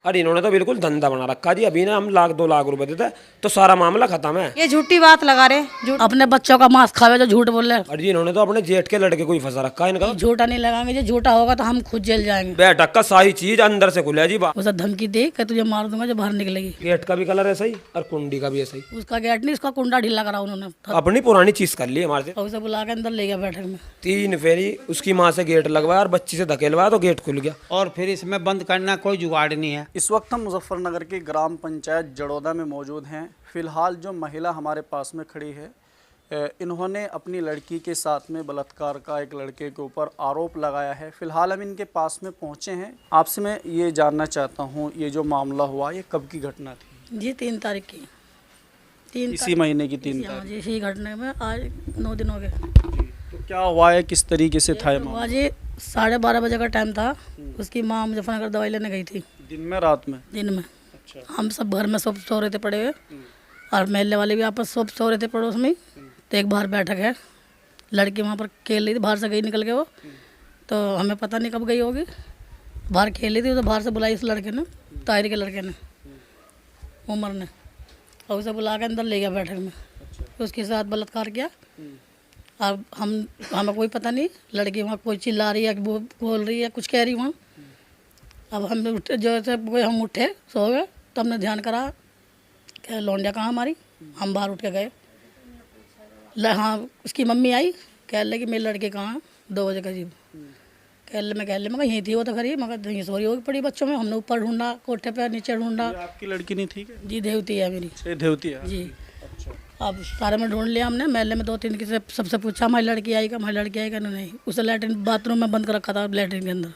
अरे इन्होंने तो बिल्कुल धंधा बना रखा जी। अभी ना हम 1-2 लाख रुपए देते तो सारा मामला खत्म है। ये झूठी बात लगा रहे, अपने बच्चों का मांस खावे जो झूठ बोल रहे। अरे जी इन्होंने तो अपने जेठ के लड़के को ही फंसा रखा है इनका। झूठा नहीं लगाएंगे, जो झूठा होगा तो हम खुद जेल जाएंगे। बैठक का सारी चीज अंदर से खुला है जी। उसे धमकी दे कि तुझे मार दूंगा जो बाहर निकलेगी। गेट का भी कलर ऐसा ही और कुंडी का भी ऐसा ही। उसका गेट नहीं, उसका कुंडा ढीला करा उन्होंने। अपनी पुरानी चीज कर ली हमारे से। और उसे बुला के अंदर ले गया बैठक में। 3 फेरी उसकी माँ से गेट लगवाया और बच्ची से धकेलवाया तो गेट खुल गया। और फिर इसमें बंद करना कोई जुगाड़ नहीं है। इस वक्त हम मुजफ्फरनगर की ग्राम पंचायत जड़ौदा में मौजूद हैं। फ़िलहाल जो महिला हमारे पास में खड़ी है, इन्होंने अपनी लड़की के साथ में बलात्कार का एक लड़के के ऊपर आरोप लगाया है। फ़िलहाल हम इनके पास में पहुंचे हैं। आपसे मैं ये जानना चाहता हूं, ये जो मामला हुआ ये कब की घटना थी? जी 3 तारीख की। 3 इसी महीने की 3 तारीख। जी इसी घटने में आज 9 दिन हो गए। तो क्या हुआ है, किस तरीके से था ये मामला? जी 12:30 बजे का टाइम था। उसकी माँ मुजफ्फरनगर दवाई लेने गई थी। दिन में रात में? दिन में। अच्छा। हम सब घर में सब सो रहे थे पड़े हुए, और महल्ले वाले भी आपस सब सो रहे थे पड़ोस में। तो एक बाहर बैठक है, लड़की वहाँ पर खेल रही थी, बाहर से गई निकल के वो। तो हमें पता नहीं कब गई होगी, बाहर खेल रही थी। तो बाहर से बुलाई इस लड़के ने, ताहिर के लड़के ने, उमर ने, और उसे बुला के अंदर ले गया बैठक में। उसके साथ बलात्कार किया। अब हमें कोई पता नहीं, लड़की वहाँ कोई चिल्ला रही है, वो बोल रही है, कुछ कह रही वहाँ। अब हम उठे, जैसे हम उठे सो गए, तो हमने ध्यान करा कि लौंडिया कहाँ हमारी। हम बाहर उठ के गए। हाँ उसकी मम्मी आई, कह लगी मेरे लड़के कहाँ, 2 बजे करीब। कह ले मगर यहीं थी वो तो खरी, मगर यहीं सोरी होगी पड़ी बच्चों में। हमने ऊपर ढूंढा, कोठे पे नीचे ढूंढा। आपकी लड़की नहीं थी क्या? जी देवती है मेरी। देवती है जी। अब सारे में ढूंढ लिया हमने, महल्ले में 2-3 किसी सबसे पूछा हमारी लड़की आई का, हमारी लड़की आई का। नहीं, उसे लैट्रिन बाथरूम में बंद कर रखा था, लैट्रिन के अंदर।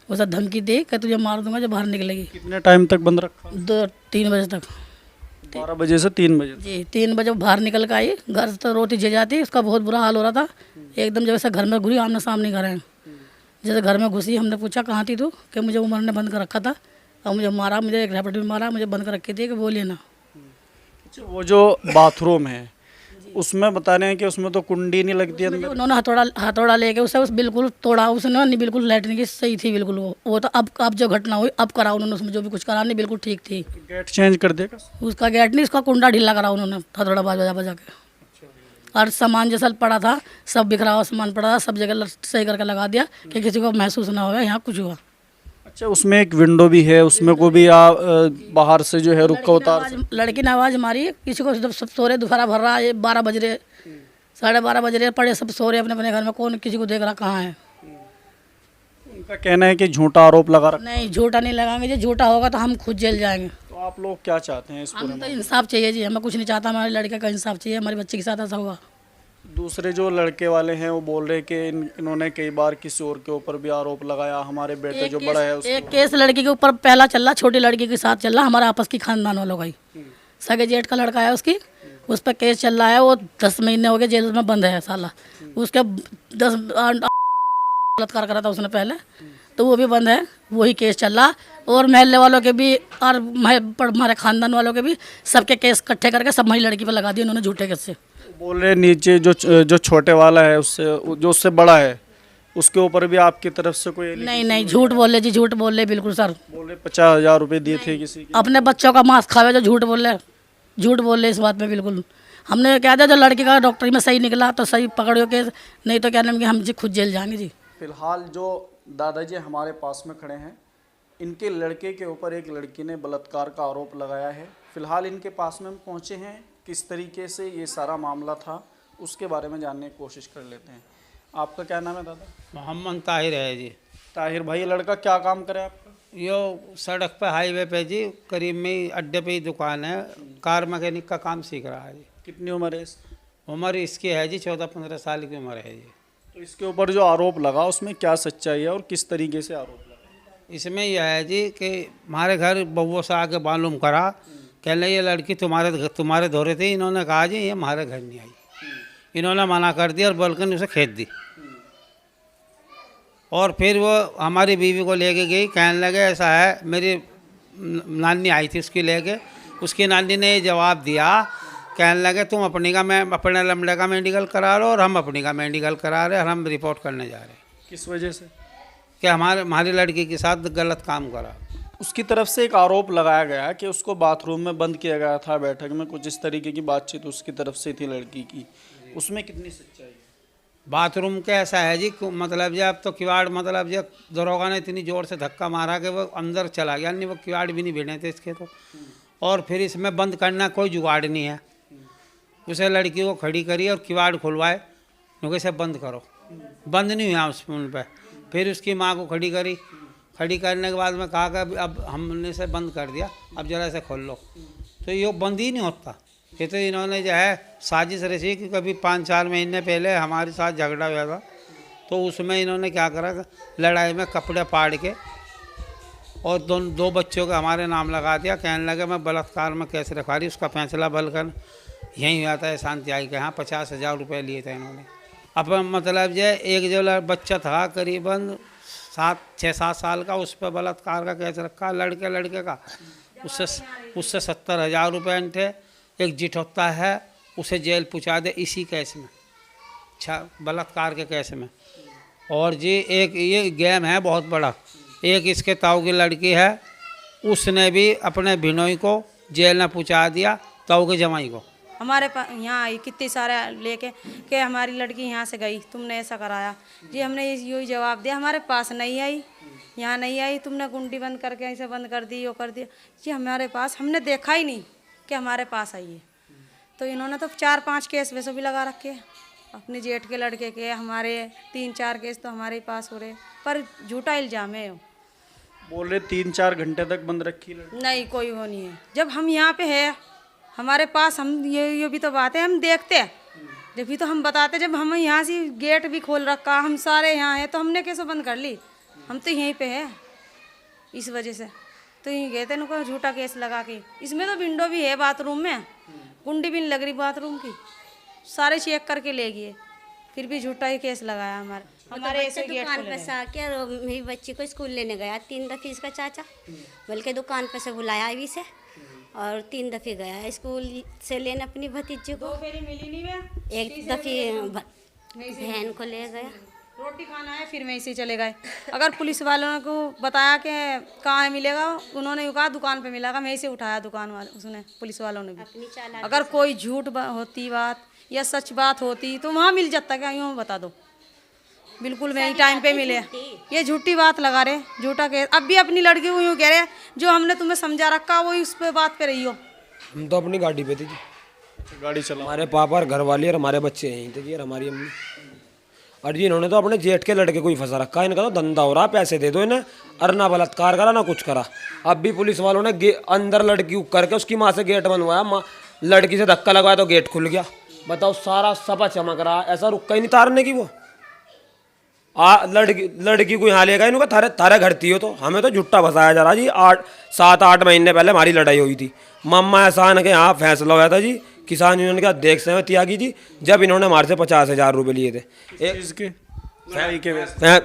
उसे धमकी दे कि तुझे मार दूंगा जो बाहर निकलेगी। कितने टाइम तक बंद रखा? 2-3 बजे तक। 12 बजे से 3 बजे? जी 3 बजे बाहर निकल के आई, घर से तो रोती झे जाती। उसका बहुत बुरा हाल हो रहा था। एकदम जैसे घर में घुरी, आमने सामने घर हैं। जैसे घर में घुसी, हमने पूछा कहाँ थी तू, कि मुझे उमर ने बंद कर रखा था और मुझे मारा, मुझे एक रैपट में मारा, मुझे बंद कर रखी थी कि बोलिए ना। वो जो बाथरूम है उसमें बता रहे हैं कि उसमें तो कुंडी नहीं लगती अंदर। उन्होंने हथौड़ा लेके उसे बिल्कुल तोड़ा। उसने नहीं, बिल्कुल लैट्रिन की सही थी बिल्कुल। वो तो अब जो घटना हुई अब करा उन्होंने, उसमें जो भी कुछ करा नहीं बिल्कुल ठीक थी। गेट चेंज कर देगा? उसका गेट नहीं, उसका कुंडा ढीला करा उन्होंने, हथौड़ा बजा के। और सामान जैसा पड़ा था, सब बिखरा हुआ सामान पड़ा था, सब जगह सही करके लगा दिया कि किसी को महसूस ना हो यहाँ कुछ हुआ। अच्छा, उसमें एक विंडो भी है, उसमें को भी बाहर से जो है रुका उतार। लड़की ने आवाज़ मारी किसी को, जब सब सो रहे, दोपहर भर रहा है, 12 बज रहे, 12:30 बज रहे, पड़े सब सो रहे अपने अपने घर में, कौन किसी को देख रहा कहाँ है। उनका कहना है कि झूठा आरोप लगा रखा। नहीं, झूठा नहीं लगाएंगे, जो झूठा होगा तो हम खुद जेल जाएंगे। तो आप लोग क्या चाहते हैं इस पूरे हम तो इंसाफ चाहिए जी, हमें कुछ नहीं चाहता, हमारे लड़के का इंसाफ चाहिए, हमारी बच्ची के साथ ऐसा हुआ। दूसरे जो लड़के वाले हैं वो बोल रहे हैं कि इन्होंने कई बार किसी और के ऊपर भी आरोप लगाया, हमारे बेटे जो बड़ा है एक केस लड़की के ऊपर पहला चल रहा, छोटी लड़की के साथ चल रहा, हमारे आपस की खानदान वालों का ही। सगे जेठ का लड़का है उसकी, उस पर केस चल रहा है। वो 10 महीने हो गए जेल में बंद है साला। उसके 10 बलात्कार करा था उसने पहले, तो वो भी बंद है, वही केस चल रहा। और महल्ले वालों के भी और हमारे खानदान वालों के भी, सबके केस इकट्ठे करके सब हमारी लड़की पर लगा दिए उन्होंने झूठे केस से। बोल रहे नीचे जो छोटे वाला है उससे बड़ा है, उसके ऊपर भी आपकी तरफ से कोई? नहीं, झूठ बोल रहे जी, झूठ बोल रहे बिल्कुल सर। बोल रहे 50,000 रुपये दिए थे किसी के। अपने बच्चों का मांस खावे जो झूठ बोल रहे इस बात में बिल्कुल। हमने कह दिया जो लड़की का डॉक्टरी में सही निकला तो सही पकड़ो केस, नहीं तो क्या नाम कि हम जी खुद जेल जाएंगे जी। फिलहाल जो दादाजी हमारे पास में खड़े हैं, इनके लड़के के ऊपर एक लड़की ने बलात्कार का आरोप लगाया है। फिलहाल इनके पास में हम पहुँचे हैं, किस तरीके से ये सारा मामला था उसके बारे में जानने की कोशिश कर लेते हैं। आपका क्या नाम है दादा? मोहम्मद ताहिर है जी। ताहिर भाई, ये लड़का क्या काम करे आपका? यो सड़क पे हाईवे पे जी, करीब में ही अड्डे पे ही दुकान है, कार मैकेनिक का काम सीख रहा है जी। कितनी उम्र है उम्र इसकी है जी 14-15 साल की उम्र है जी। तो इसके ऊपर जो आरोप लगा उसमें क्या सच्चाई है और किस तरीके से आरोप लगा? इसमें यह है जी कि हमारे घर बउओं से आके मालूम करा, कहने ये लड़की तुम्हारे धोरे थी। इन्होंने कहा जी ये हमारे घर नहीं आई। इन्होंने मना कर दिया और बल्कि उसे खेत दी। और फिर वो हमारी बीवी को लेके गई, कहने लगे ऐसा है, मेरी नानी आई थी उसकी लेके, उसकी नानी ने जवाब दिया, कहने लगे तुम अपने लमड़े का मेडिकल करा लो और हम अपनी का मेडिकल करा रहे और हम रिपोर्ट करने जा रहे हैं। किस वजह से? कि हमारी लड़की के साथ गलत काम करा। उसकी तरफ से एक आरोप लगाया गया कि उसको बाथरूम में बंद किया गया था, बैठक में कुछ इस तरीके की बातचीत उसकी तरफ से थी लड़की की, उसमें कितनी सच्चाई है? बाथरूम का ऐसा है जी, मतलब जब तो किवाड़, मतलब जब दरोगा ने इतनी ज़ोर से धक्का मारा कि वो अंदर चला गया, नहीं वो किवाड़ भी नहीं भिड़े थे इसके तो। और फिर इसमें बंद करना कोई जुगाड़ नहीं है। उसे लड़की को खड़ी करी और किवाड़ खुलवाए, क्योंकि इसे बंद करो, बंद नहीं हुआ उस पुल पर। फिर उसकी माँ को खड़ी करी, खड़ी करने के बाद में कहा कि अब हमने इसे बंद कर दिया, अब जरा इसे खोल लो। तो ये बंद ही नहीं होता। ये तो इन्होंने जो है साजिश रची कि कभी 5-4 महीने पहले हमारे साथ झगड़ा हुआ था, तो उसमें इन्होंने क्या करा, लड़ाई में कपड़े फाड़ के और दो बच्चों का हमारे नाम लगा दिया। कहने लगे मैं बलात्कार में केस रखवा रही। उसका फैसला बलकर यहीं हुआ था शांति आई के यहाँ 50,000 रुपये लिए थे इन्होंने। अब मतलब जो एक जो बच्चा था करीबन 6-7 साल का, उस पर बलात्कार का केस रखा लड़के का। उससे 70,000 रुपये थे। एक जिठौता है, उसे जेल पहुँचा दे इसी केस में, बलात्कार के केस में। और जी एक ये गेम है बहुत बड़ा। एक इसके ताऊ की लड़की है, उसने भी अपने भिनोई को जेल में पहुँचा दिया, ताऊ के जमाई को। हमारे पास यहाँ आई कितने सारे लेके कि हमारी लड़की यहाँ से गई, तुमने ऐसा कराया जी। हमने यही जवाब दिया, हमारे पास नहीं आई, यहाँ नहीं आई, तुमने गुंडी बंद करके ऐसे बंद कर दी, वो कर दिया जी। हमारे पास हमने देखा ही नहीं कि हमारे पास आई है। तो इन्होंने तो 4-5 केस वैसे भी लगा रखे हैं अपने जेठ के लड़के के। हमारे 3-4 केस तो हमारे पास हो रहे, पर झूठा इल्जाम है। बोल रहे 3-4 घंटे तक बंद रखी लड़की। नहीं, कोई वो नहीं है। जब हम यहाँ पे है हमारे पास, हम ये भी तो बात है, हम देखते हैं जब भी तो हम बताते। जब हम यहाँ से गेट भी खोल रखा, हम सारे यहाँ हैं, तो हमने कैसे बंद कर ली? हम तो यहीं पे है, इस वजह से तो यहीं गए थे उनको झूठा केस लगा के। इसमें तो विंडो भी है बाथरूम में, कुंडी भी नहीं लग रही बाथरूम की, सारे चेक करके ले गए, फिर भी झूठा ही केस लगाया हमारे ऐसे दुकान पे से आके और मेरी बच्ची को स्कूल लेने गया 3 दफ़े इसका चाचा, बल्कि दुकान पे से बुलाया अभी से, और 3 दफ़े गया स्कूल से लेने अपनी भतीजी को। 2 फेरी मिली नहीं मैं, 1 दफ़े बहन को ले गया, रोटी खाना है, फिर वहीं से चले गए। अगर पुलिस वालों को बताया कि कहाँ मिलेगा, उन्होंने कहा दुकान पे मिलेगा, वहीं से उठाया दुकान वाले, उसने पुलिस वालों ने भी। अगर कोई झूठ होती बात या सच बात होती तो वहाँ मिल जाता, क्या यूँ बता दो, बिल्कुल वही टाइम पे मिले। ये झूठी बात लगा रहे, झूठा केस। अब भी अपनी लड़की को यूँ कह रहे, जो हमने तुम्हें समझा रखा वही उस पर बात पे रही हो। हम तो अपनी गाड़ी पे थे जी, गाड़ी चला, हमारे पापा और घर वाले और हमारे बच्चे यहीं थे जी, और हमारी अम्मी। और जी इन्होंने तो अपने जेठ के लड़के को ही फंसा रखा है। इनका तो धंधा हो रहा, पैसे दे दो इन्हें, और ना बलात्कार करा ना कुछ करा। अब भी पुलिस वालों ने अंदर लड़की करके उसकी माँ से गेट बनवाया, लड़की से धक्का लगाया तो गेट खुल गया। बताओ, सारा सपा चमक रहा, ऐसा रुका ही नहीं तारने की। वो लड़की को यहाँ ले गए, इनका थारे घर थी हो, तो हमें तो झुट्टा फंसाया जा रहा जी। 7-8 महीने पहले हमारी लड़ाई हुई थी, मम्मा एहसान के यहाँ फैसला हुआ था जी, किसान यूनियन के अध्यक्ष हैं त्यागी जी, जब इन्होंने हमारे से 50,000 रुपये लिए थे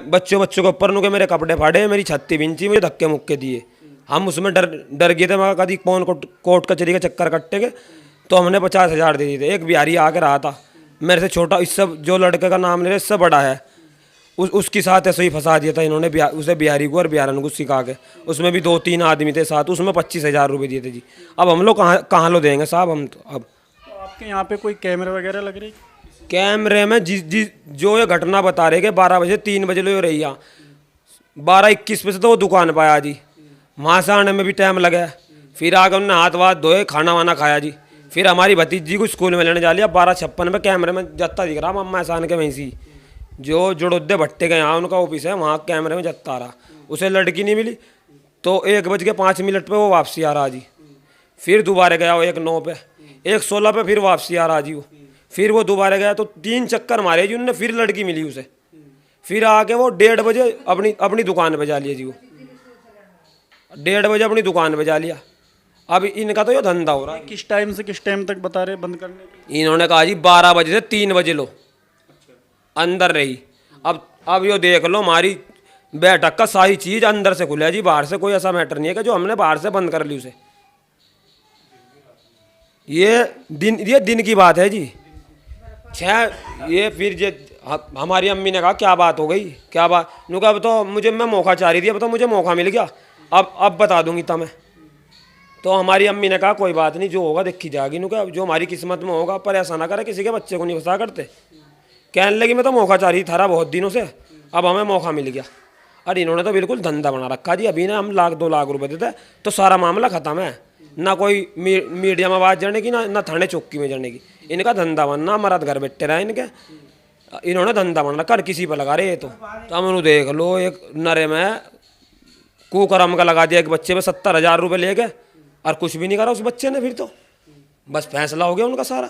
बच्चों के ऊपर। उनके मेरे कपड़े फाड़े, मेरी छत्ती बिंची, मुझे धक्के मुक्के दिए। हम उसमें डर गए थे, मैं कभी कौन कोर्ट कचहरी के चक्कर कट्टे के, तो हमने 50,000 दे दिए थे। एक बिहारी आके रहा था मेरे से छोटा, इससे जो लड़के का नाम ले रहे इससे बड़ा है, उसके साथ ऐसे ही फंसा दिया था इन्होंने, उसे बिहारी को और बिहारन को सिखा के। उसमें भी 2-3 आदमी थे साथ, उसमें 25,000 रुपये दिए थे जी। अब हम लोग कहाँ लो देंगे साहब हम तो। अब आपके यहाँ पे कोई कैमरे वगैरह लग रही? कैमरे में जो ये घटना बता रहे कि 12 बजे 3 बजे लो रही, 12:21 पे से तो वो दुकान पर आया जी, वहाँ से आने में भी टाइम लगा। फिर आकर उन्होंने हाथ वाथ धोए, खाना वाना खाया जी। फिर हमारी भतीजी को स्कूल में लेने जा लिया, 12:56 पे कैमरे में जत्ता दिख रहा, मम्मा एहसान के वहीं से जो जड़ोदे भट्टे के यहाँ उनका ऑफिस है, वहाँ कैमरे में जत्ता रहा। उसे लड़की नहीं मिली, तो 1:05 पे वो वापसी आ रहा जी। फिर दोबारा गया वो 1:09 पे, 1:16 पे फिर वापसी आ रहा जी वो। फिर वो दोबारा गया तो 3 चक्कर मारे जी उन्होंने, फिर लड़की मिली उसे। फिर आके वो 1:30 बजे अपनी दुकान पे जा लिया जी, वो 1:30 बजे अपनी दुकान पे जा लिया। अब इनका तो ये धंधा हो रहा है। किस टाइम से किस टाइम तक बता रहे बंद करने के? इन्होंने कहा जी 12 बजे से 3 बजे लो अंदर रही। अब यो देख लो, हमारी बैठक का सारी चीज अंदर से खुला है जी, बाहर से कोई ऐसा मैटर नहीं है कि जो हमने बाहर से बंद कर ली उसे। ये दिन की बात है जी। ये फिर हमारी अम्मी ने कहा क्या बात हो गई, क्या बात? नु कहा तो मुझे, मैं मौका चाह रही थी, अब तो मुझे मौका मिल गया, अब बता दूंगी तुम्हें। तो हमारी अम्मी ने कहा कोई बात नहीं, जो होगा देखी जाएगी। नु क्या जो हमारी किस्मत में होगा, पर ऐसा ना करे किसी के बच्चे को नहीं फंसा करते। कहने लगी मैं तो मौका चाह रही था बहुत दिनों से, अब हमें मौका मिल गया। अरे इन्होंने तो बिल्कुल धंधा बना रखा जी। अभी ना हम 1-2 लाख रुपए देते तो सारा मामला खत्म है। ना कोई मीडिया में आवाज़ जाने की, ना थाने चौकी में जाने की। इनका धंधा बनना, हमारा घर बैठे रहा इनके। इन्होंने धंधा बना कर किसी पर लगा रहे। तो हम देख लो, एक नरे में कुकर्म का लगा दिया एक बच्चे पे 70,000 रुपये लेके, और कुछ भी नहीं करा उस बच्चे ने। फिर तो बस फैसला हो गया उनका सारा।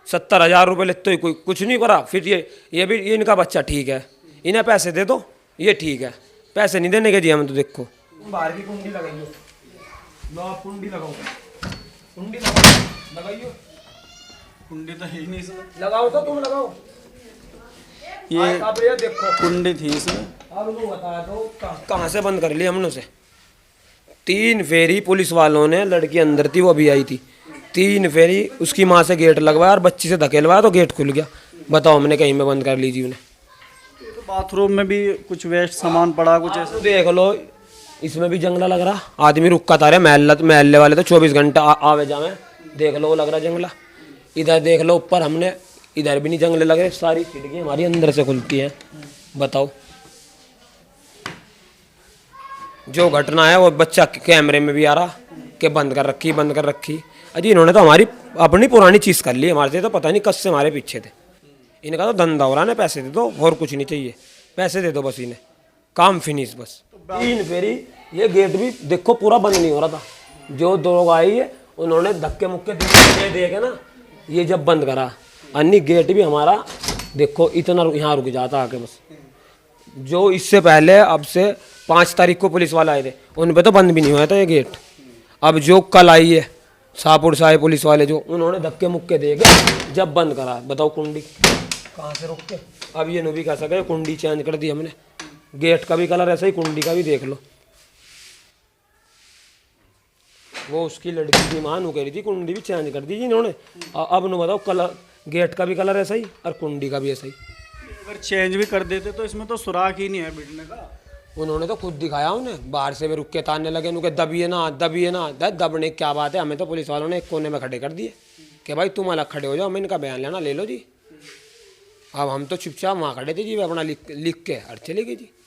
70,000 रुपये लेते ही कोई कुछ नहीं करा। फिर ये भी ये इनका बच्चा ठीक है, इन्हें पैसे दे दो, ये ठीक है। पैसे नहीं देने के जी हम तो। देखो बाहर की कुंडी लगाइयो, लो आप कुंडी लगाओ, कुंडी लगाइयो। कुंडी तो है ही नहीं इसमें। लगाओ तो तुम लगाओ। ये अब ये देखो कुंडी थी इसमें। अब तुम बता दो कहाँ से बंद कर ली हमने से। 3 फेरी पुलिस वालों ने, लड़की अंदर थी वो भी आई थी, 3 फेरी उसकी माँ से गेट लगवाया और बच्ची से धकेलवाया तो गेट खुल गया। बताओ हमने कहीं में बंद कर ली जी उन्हें। तो बाथरूम में भी कुछ वेस्ट सामान पड़ा, कुछ ऐसा। देख लो इसमें भी जंगला लग रहा। आदमी रुका था, महल्ले वाले तो 24 घंटा आवे जावे। देख लो वो लग रहा जंगला। इधर देख लो ऊपर, हमने इधर भी नहीं जंगले लगे। सारी खिड़की हमारी अंदर से खुलती है। बताओ जो घटना है वो बच्चा कैमरे में भी आ रहा कि बंद कर रखी, बंद कर रखी। अजी इन्होंने तो हमारी अपनी पुरानी चीज़ कर ली। हमारे से तो पता नहीं कब से हमारे पीछे थे। इनका तो धंधा हो रहा है, पैसे दे दो और कुछ नहीं चाहिए, पैसे दे दो बस, इन्हें काम फिनिश बस। 3 फेरी ये गेट भी देखो पूरा बंद नहीं हो रहा था। जो 2 लोग आई है उन्होंने धक्के मुक्के दे के ना ये जब बंद करा, अन्य गेट भी हमारा देखो इतना यहाँ रुक जाता आके बस। जो इससे पहले अब से 5 तारीख को पुलिस वाले आए थे, उन पे तो बंद भी नहीं हुआ था ये गेट। अब जो कल आई है शाहपुर से आए पुलिस वाले, जो उन्होंने धक्के मुक्के दे के जब बंद करा। बताओ कुंडी कहाँ से रुक के। अब ये नहीं भी कह सके कुंडी चेंज कर दी हमने। गेट का भी कलर ऐसा ही, कुंडी का भी देख लो। वो उसकी लड़की की मां कह रही थी कुंडी भी चेंज कर दी जी इन्होंने। अब नु बताओ कलर, गेट का भी कलर ऐसा ही और कुंडी का भी ऐसा ही। अगर चेंज भी कर देते तो इसमें तो सुराख ही नहीं है बिटने का। उन्होंने तो खुद दिखाया उन्हें, बाहर से भी रुक के तानने लगे, उनके दबिए ना दबिए ना। दबने क्या बात है, हमें तो पुलिस वालों ने एक कोने में खड़े कर दिए कि भाई तुम अलग खड़े हो जाओ, हमें इनका बयान लेना ले लो जी। अब हम तो चुपचाप वहाँ खड़े थे जी, अपना लिख के और चले गए जी।